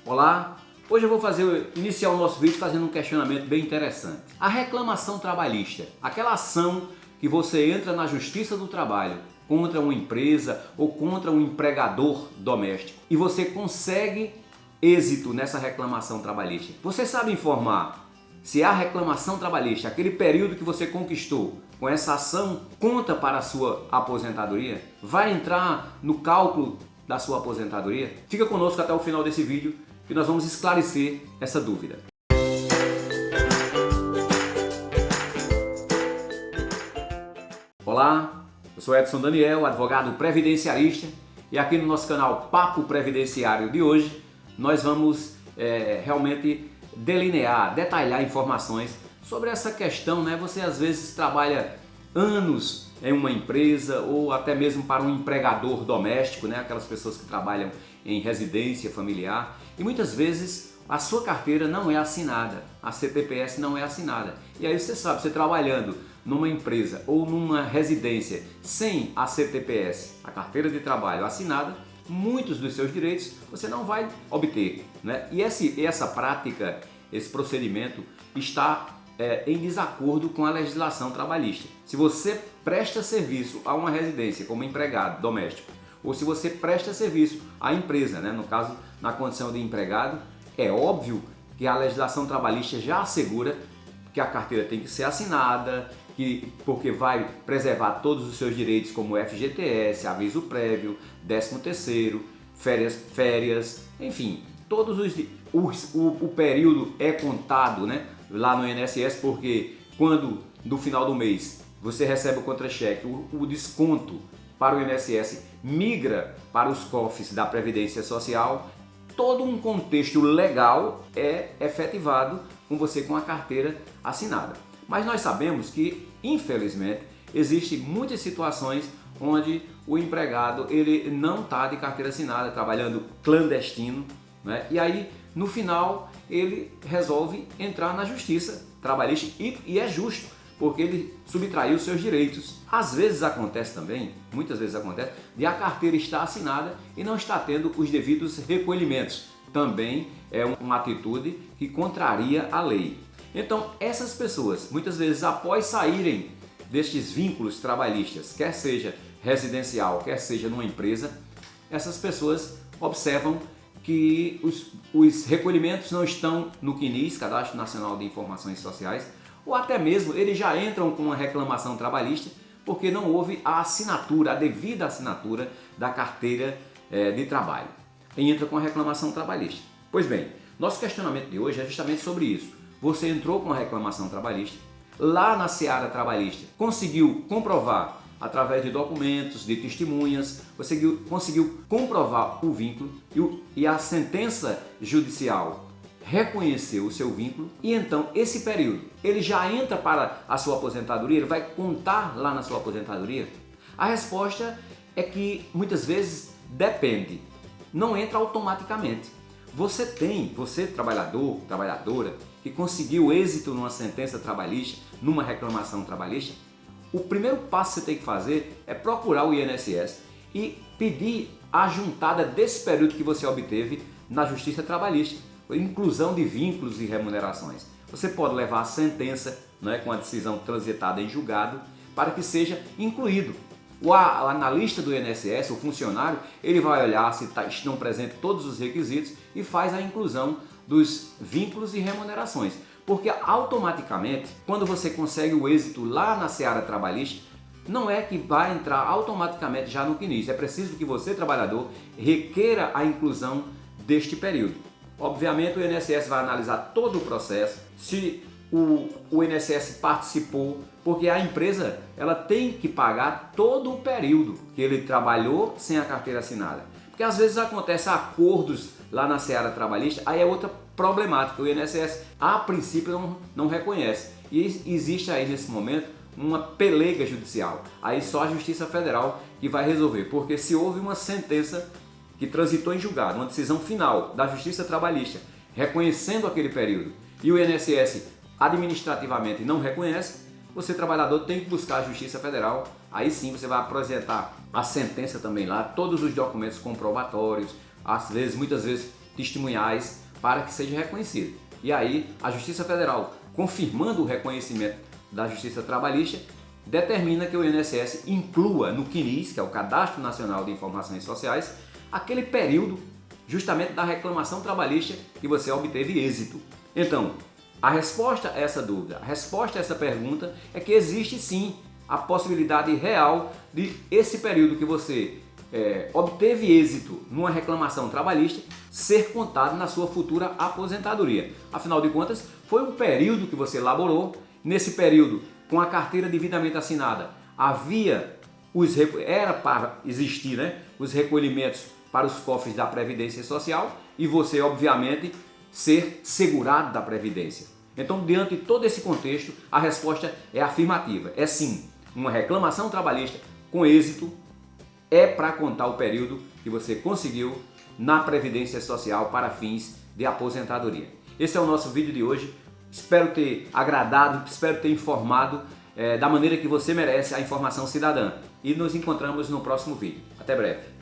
Olá, hoje eu vou iniciar o nosso vídeo fazendo um questionamento bem interessante. A reclamação trabalhista, aquela ação que você entra na Justiça do Trabalho contra uma empresa ou contra um empregador doméstico e você consegue êxito nessa reclamação trabalhista. Você sabe informar se a reclamação trabalhista, aquele período que você conquistou com essa ação, conta para a sua aposentadoria? Vai entrar no cálculo da sua aposentadoria? Fica conosco até o final desse vídeo que nós vamos esclarecer essa dúvida. Olá, eu sou Edson Daniel, advogado previdenciarista, e aqui no nosso canal Papo Previdenciário de hoje nós vamos realmente detalhar informações sobre essa questão, né? Você às vezes trabalha anos em uma empresa ou até mesmo para um empregador doméstico, né? Aquelas pessoas que trabalham em residência familiar, e muitas vezes a sua carteira não é assinada, a CTPS não é assinada. E aí você sabe, você trabalhando numa empresa ou numa residência sem a CTPS, a carteira de trabalho assinada, muitos dos seus direitos você não vai obter, né? E essa prática, esse procedimento está em desacordo com a legislação trabalhista. Se você presta serviço a uma residência como empregado doméstico, ou se você presta serviço à empresa, né? No caso, na condição de empregado, é óbvio que a legislação trabalhista já assegura que a carteira tem que ser assinada, porque vai preservar todos os seus direitos, como FGTS, aviso prévio, 13º, férias, enfim, todos o período é contado, né, lá no INSS, porque quando no final do mês você recebe o contra-cheque, o desconto para o INSS migra para os cofres da Previdência Social. Todo um contexto legal é efetivado com você com a carteira assinada. Mas nós sabemos que, infelizmente, existem muitas situações onde o empregado ele não está de carteira assinada, trabalhando clandestino, né? E aí, no final, ele resolve entrar na justiça trabalhista e é justo, porque ele subtraiu seus direitos. Às vezes acontece também, muitas vezes acontece, de a carteira estar assinada e não está tendo os devidos recolhimentos. Também é uma atitude que contraria a lei. Então, essas pessoas, muitas vezes após saírem destes vínculos trabalhistas, quer seja residencial, quer seja numa empresa, essas pessoas observam que os recolhimentos não estão no CNIS, Cadastro Nacional de Informações Sociais, ou até mesmo eles já entram com uma reclamação trabalhista porque não houve a assinatura, a devida assinatura da carteira de trabalho. E entra com a reclamação trabalhista. Pois bem, nosso questionamento de hoje é justamente sobre isso. Você entrou com a reclamação trabalhista, lá na seara trabalhista, conseguiu comprovar através de documentos, de testemunhas, você conseguiu comprovar o vínculo e a sentença judicial reconheceu o seu vínculo, e então esse período ele já entra para a sua aposentadoria, ele vai contar lá na sua aposentadoria? A resposta é que muitas vezes depende, não entra automaticamente. Você trabalhador, trabalhadora, que conseguiu êxito numa sentença trabalhista, numa reclamação trabalhista, o primeiro passo que você tem que fazer é procurar o INSS e pedir a juntada desse período que você obteve na Justiça Trabalhista, inclusão de vínculos e remunerações. Você pode levar a sentença, né, com a decisão transitada em julgado para que seja incluído. O analista do INSS, o funcionário, ele vai olhar se estão presentes todos os requisitos e faz a inclusão dos vínculos e remunerações. Porque automaticamente, quando você consegue o êxito lá na seara trabalhista, não é que vai entrar automaticamente já no CNIS. É preciso que você, trabalhador, requeira a inclusão deste período. Obviamente o INSS vai analisar todo o processo, se o INSS participou, porque a empresa ela tem que pagar todo o período que ele trabalhou sem a carteira assinada. Porque às vezes acontece acordos lá na seara trabalhista, aí é outra problemática, o INSS a princípio não reconhece. E existe aí nesse momento uma pelega judicial, aí só a Justiça Federal que vai resolver, porque se houve uma sentença que transitou em julgado, uma decisão final da Justiça Trabalhista reconhecendo aquele período e o INSS administrativamente não reconhece, você, trabalhador, tem que buscar a Justiça Federal. Aí sim você vai apresentar a sentença também lá, todos os documentos comprobatórios, muitas vezes testemunhais para que seja reconhecido. E aí a Justiça Federal, confirmando o reconhecimento da Justiça Trabalhista, determina que o INSS inclua no CNIS, que é o Cadastro Nacional de Informações Sociais, aquele período justamente da reclamação trabalhista que você obteve êxito. Então, a resposta a essa dúvida, a resposta a essa pergunta é que existe sim a possibilidade real de esse período que você obteve êxito numa reclamação trabalhista ser contado na sua futura aposentadoria. Afinal de contas, foi um período que você laborou. Nesse período, com a carteira devidamente assinada, era para existir, os recolhimentos para os cofres da Previdência Social e você, obviamente, ser segurado da Previdência. Então, diante de todo esse contexto, a resposta é afirmativa. É sim, uma reclamação trabalhista com êxito é para contar o período que você conseguiu na Previdência Social para fins de aposentadoria. Esse é o nosso vídeo de hoje. Espero ter agradado, espero ter informado da maneira que você merece a informação cidadã. E nos encontramos no próximo vídeo. Até breve.